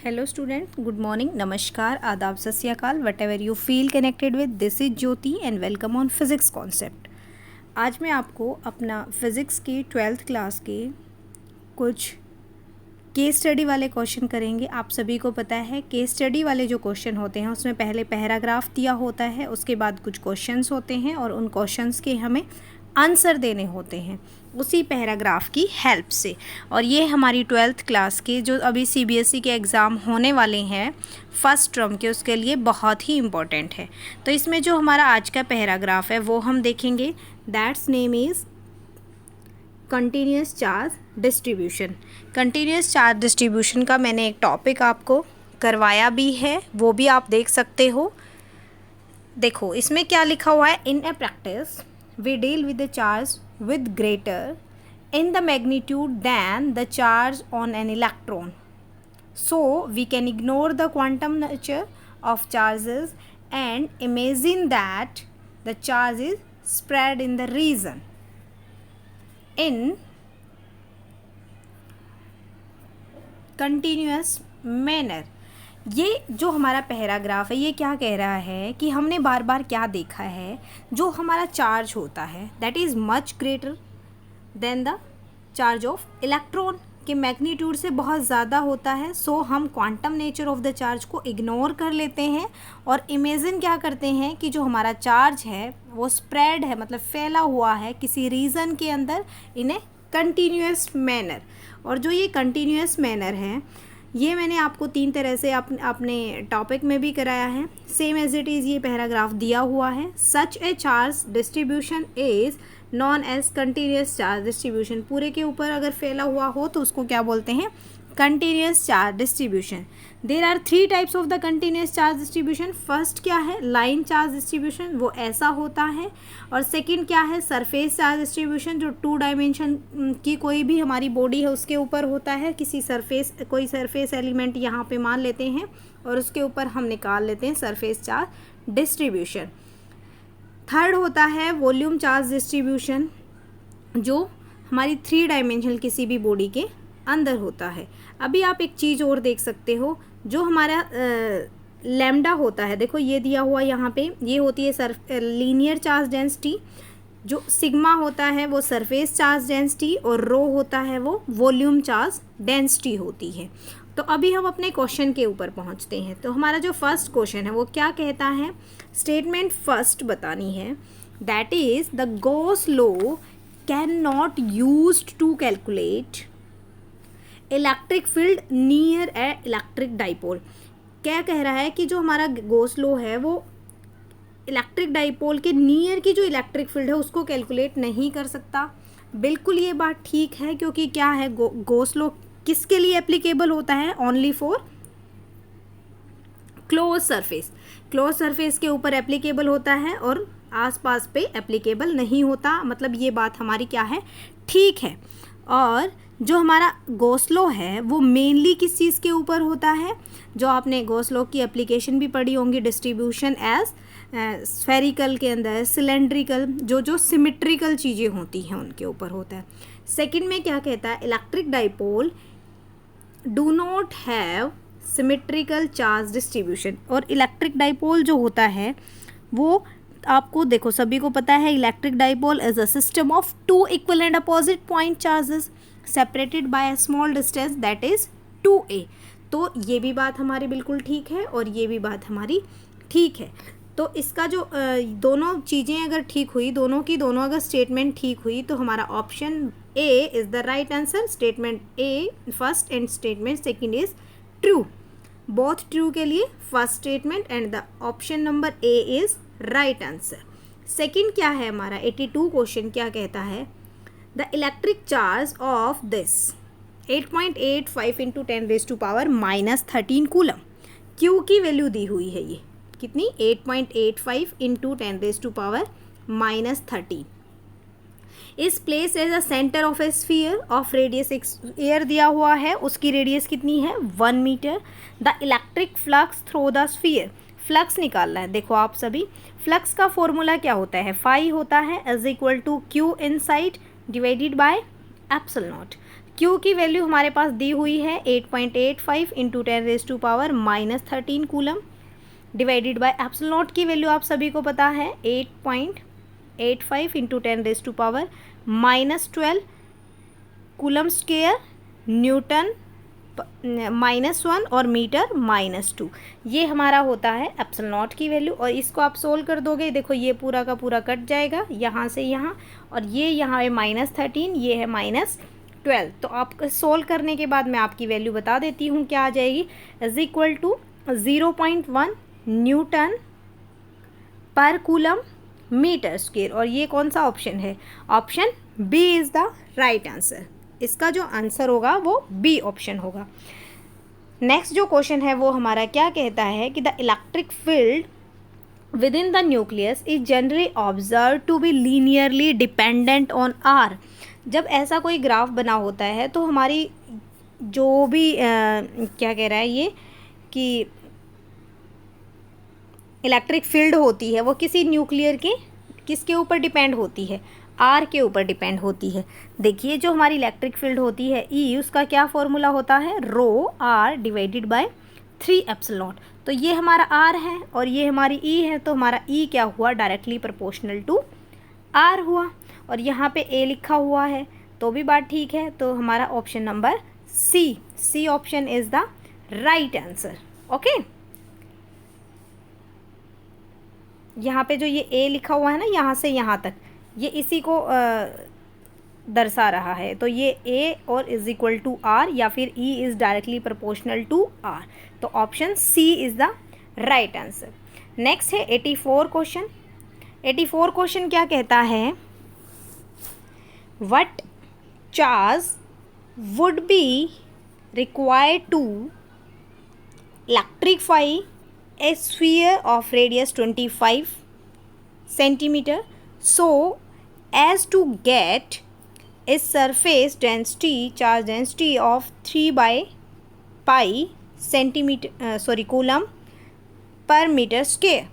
Hello student, good morning, नमस्कार, आदाब, सत श्री अकाल, what ever you feel connected with, this is Jyoti and welcome on physics concept. आज मैं आपको अपना फिज़िक्स की 12th क्लास के कुछ केस स्टडी वाले क्वेश्चन करेंगे। आप सभी को पता है केस स्टडी वाले जो क्वेश्चन होते हैं उसमें पहले पैराग्राफ दिया होता है, उसके बाद कुछ क्वेश्चंस होते हैं और उन क्वेश्चंस के हमें आंसर देने होते हैं उसी पैराग्राफ की हेल्प से। और ये हमारी 12th क्लास के जो अभी CBSE के एग्ज़ाम होने वाले हैं फर्स्ट टर्म के, उसके लिए बहुत ही इम्पोर्टेंट है। तो इसमें जो हमारा आज का पैराग्राफ है वो हम देखेंगे। That's name is continuous charge distribution. Continuous charge distribution का मैंने एक टॉपिक आपको करवाया भी है, वो भी आप देख सकते हो। देखो इसमें क्या लिखा हुआ है, इन ए practice we deal with the charge with greater in the magnitude than the charge on an electron. So we can ignore the quantum nature of charges and imagine that the charge is spread in the region in continuous manner. ये जो हमारा paragraph है ये क्या कह रहा है कि हमने बार बार क्या देखा है, जो हमारा चार्ज होता है that is much greater than the charge of electron के मैग्नीट्यूड से बहुत ज़्यादा होता है। सो हम quantum nature of the charge को इग्नोर कर लेते हैं और इमेजिन क्या करते हैं कि जो हमारा चार्ज है वो स्प्रेड है, मतलब फैला हुआ है किसी रीजन के अंदर इन ए कंटिन्यूस मैनर। और जो ये कंटिन्यूस मैनर है ये मैंने आपको 3 तरह से अपने टॉपिक में भी कराया है, सेम एज इट इज़ ये पैराग्राफ दिया हुआ है। Such a charge distribution is non as continuous charge distribution. पूरे के ऊपर अगर फैला हुआ हो तो उसको क्या बोलते हैं, continuous charge distribution. There are 3 types of the continuous charge distribution. First क्या है, लाइन चार्ज डिस्ट्रीब्यूशन, वो ऐसा होता है। और सेकंड क्या है, सरफेस चार्ज डिस्ट्रीब्यूशन, जो 2 डायमेंशन की कोई भी हमारी बॉडी है उसके ऊपर होता है। किसी सरफेस, कोई सरफेस एलिमेंट यहाँ पे मान लेते हैं और उसके ऊपर हम निकाल लेते हैं सरफेस चार्ज डिस्ट्रीब्यूशन। थर्ड होता है वॉल्यूम चार्ज डिस्ट्रीब्यूशन, जो हमारी 3 डायमेंशनल किसी भी बॉडी के अंदर होता है। अभी आप एक चीज़ और देख सकते हो, जो हमारा लैम्डा होता है, देखो ये दिया हुआ यहाँ पे, ये होती है लीनियर चार्ज डेंसिटी। जो सिग्मा होता है वो सरफेस चार्ज डेंसिटी और रो होता है वो वॉल्यूम चार्ज डेंसिटी होती है। तो अभी हम अपने क्वेश्चन के ऊपर पहुँचते हैं। तो हमारा जो फर्स्ट क्वेश्चन है वो क्या कहता है, स्टेटमेंट फर्स्ट बतानी है, that is the Gauss law can not used to calculate electric field near a electric dipole. क्या कह रहा है कि जो हमारा गॉस लॉ है वो इलेक्ट्रिक डाइपोल के नियर की जो इलेक्ट्रिक फील्ड है उसको कैलकुलेट नहीं कर सकता। बिल्कुल ये बात ठीक है, क्योंकि क्या है, गॉस लॉ किसके लिए एप्लीकेबल होता है, only for close surface. Close surface के ऊपर एप्लीकेबल होता है और आसपास पे एप्लीकेबल नहीं होता। मतलब ये बात हमारी क्या है, ठीक है। और जो हमारा गॉस लॉ है वो मेनली किस चीज़ के ऊपर होता है, जो आपने गॉस लॉ की एप्लीकेशन भी पढ़ी होंगी, डिस्ट्रीब्यूशन एज स्फेरिकल के अंदर, सिलेंड्रिकल, जो सिमेट्रिकल चीज़ें होती हैं उनके ऊपर होता है। सेकंड में क्या कहता है, electric dipole do not have symmetrical charge distribution. और इलेक्ट्रिक डाइपोल जो होता है वो आपको देखो सभी को पता है, electric dipole is a system of 2 equal and opposite point charges separated by a small distance that is 2a। तो ये भी बात हमारी बिल्कुल ठीक है और ये भी बात हमारी ठीक है। तो इसका जो दोनों चीज़ें अगर ठीक हुई, दोनों की दोनों अगर स्टेटमेंट ठीक हुई, तो हमारा option A is the right answer. Statement A first and statement second is true, both true के लिए first statement and the option number A is right answer. Second क्या है हमारा 82 क्वेश्चन क्या कहता है, the electric charge of this 8.85 into 10⁻⁻13 coulomb. Q की value दी हुई है, ये कितनी, 8.85 into 10⁻13 is place as a centre of a sphere of radius, एक एयर दिया हुआ है उसकी रेडियस कितनी है, 1 metre. The electric flux through the sphere, flux निकालना है। देखो आप सभी, फ्लक्स का फॉर्मूला क्या होता है, फाई होता है, is equal to Q inside divided by epsilon naught. Q की वैल्यू हमारे पास दी हुई है 8.85 into 10⁻⁻13 coulomb divided by epsilon naught की वैल्यू आप सभी को पता है 8.85 इंटू 10⁻⁻12 कूलम स्क्वायर न्यूटन -1 और मीटर -2। ये हमारा होता है एप्सिलॉन नॉट की वैल्यू। और इसको आप सोल्व कर दोगे, देखो ये पूरा का पूरा कट जाएगा यहाँ से यहाँ, और ये यहाँ है -13, ये है -12। तो आप सोल्व करने के बाद मैं आपकी वैल्यू बता देती हूँ क्या आ जाएगी। इज इक्वल टू 0.1 न्यूटन पर कूलम मीटर स्क्वायर। और ये कौन सा ऑप्शन है? Option B is the right answer. इसका जो आंसर होगा वो बी ऑप्शन होगा। नेक्स्ट जो क्वेश्चन है वो हमारा क्या कहता है कि the electric field within the nucleus is generally observe to be linearly dependent on R. जब ऐसा कोई ग्राफ बना होता है तो हमारी जो भी क्या कह रहा है ये कि इलेक्ट्रिक फील्ड होती है वो किसी न्यूक्लियर के किसके ऊपर डिपेंड होती है? आर के ऊपर डिपेंड होती है। देखिए जो हमारी इलेक्ट्रिक फील्ड होती है ई, उसका क्या फॉर्मूला होता है? रो आर डिवाइडेड बाय 3 एप्सिलॉन। तो ये हमारा आर है और ये हमारी ई है, तो हमारा ई क्या हुआ? डायरेक्टली प्रोपोर्शनल टू आर हुआ। और यहाँ पे ए लिखा हुआ है तो भी बात ठीक है। तो हमारा option number C option is the right answer. Okay, यहाँ पे जो ये ए लिखा हुआ है ना, यहाँ से यहाँ तक, ये इसी को दर्शा रहा है। तो ये ए और इज इक्वल टू आर, या फिर E is directly proportional to R. तो option C is the right answer. Next है 84 क्वेश्चन। 84 क्वेश्चन क्या कहता है? What charge would be required to electrify a sphere of radius 25 centimeter so as to get a surface density, charge density of 3/pi centimeter coulomb per meter square।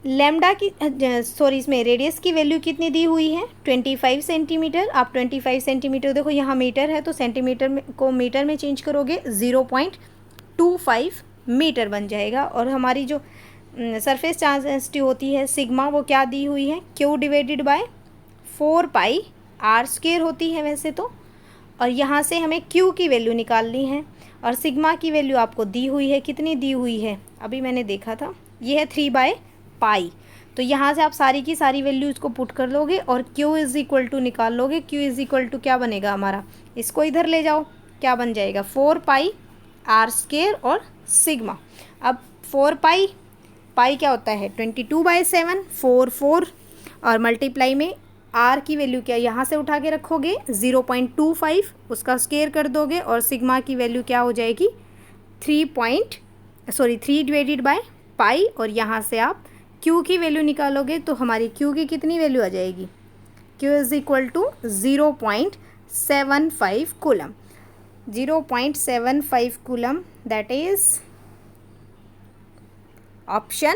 Lambda की इसमें radius की value कितनी दी हुई है? 25 centimetre. आप 25 centimetre, देखो यहाँ metre है तो सेंटीमीटर को मीटर में चेंज करोगे 0.25 मीटर बन जाएगा। और हमारी जो सरफेस चार्ज डेंसिटी होती है सिग्मा, वो क्या दी हुई है? Q divided by 4 R square होती है वैसे तो। और यहाँ से हमें क्यू की वैल्यू निकालनी है और सिग्मा की वैल्यू आपको दी हुई है। कितनी दी हुई है? अभी मैंने देखा था, ये है 3/पाई। तो यहाँ से आप सारी की सारी वैल्यू इसको पुट कर लोगे और क्यू इज़ इक्वल टू निकाल लोगे। क्यू इज़ इक्वल टू क्या बनेगा हमारा? इसको इधर ले जाओ, क्या बन जाएगा? 4 आर स्क्वायर और सिग्मा। अब 4 पाई क्या होता है? 22/7 4 और मल्टीप्लाई में आर की वैल्यू क्या यहाँ से उठा के रखोगे 0.25, उसका स्क्वायर कर दोगे और सिग्मा की वैल्यू क्या हो जाएगी? 3 डिवाइडेड बाय पाई। और यहाँ से आप क्यू की वैल्यू निकालोगे तो हमारी क्यू की कितनी वैल्यू आ जाएगी? Q is equal to 0.75 coulomb. 0.75 coulomb, that is option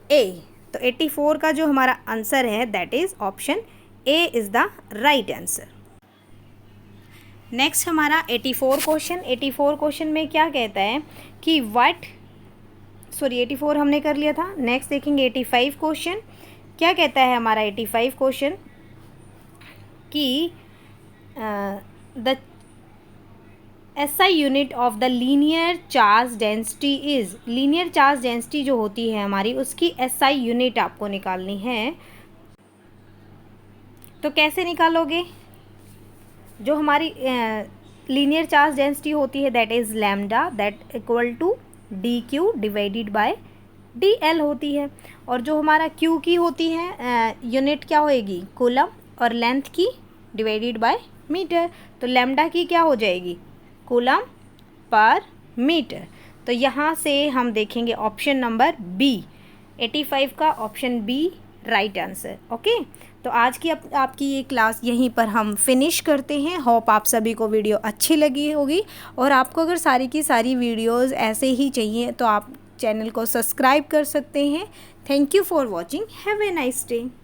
A. तो 84 का जो हमारा आंसर है that is option A is the right answer. Next हमारा 84 क्वेश्चन। 84 क्वेश्चन में क्या कहता है कि 84 हमने कर लिया था। नेक्स्ट देखेंगे 85 क्वेश्चन। क्या कहता है हमारा 85 क्वेश्चन कि the SI unit of the linear charge density is. Linear charge density जो होती है हमारी, उसकी SI यूनिट आपको निकालनी है। तो कैसे निकालोगे? जो हमारी लीनियर चार्ज डेंसिटी होती है that is lambda, that equal to DQ divided by DL होती है। और जो हमारा Q की होती है यूनिट क्या होएगी? कूलम, और लेंथ की डिवाइडेड बाय मीटर। तो लैम्डा की क्या हो जाएगी? Coulomb per metre. तो यहाँ से हम देखेंगे ऑप्शन नंबर बी, 85 का option B right answer. Okay, तो आज की आपकी ये क्लास यहीं पर हम फिनिश करते हैं। होप आप सभी को वीडियो अच्छी लगी होगी। और आपको अगर सारी की सारी वीडियोस ऐसे ही चाहिए तो आप चैनल को सब्सक्राइब कर सकते हैं। Thank you for watching. Have a nice day.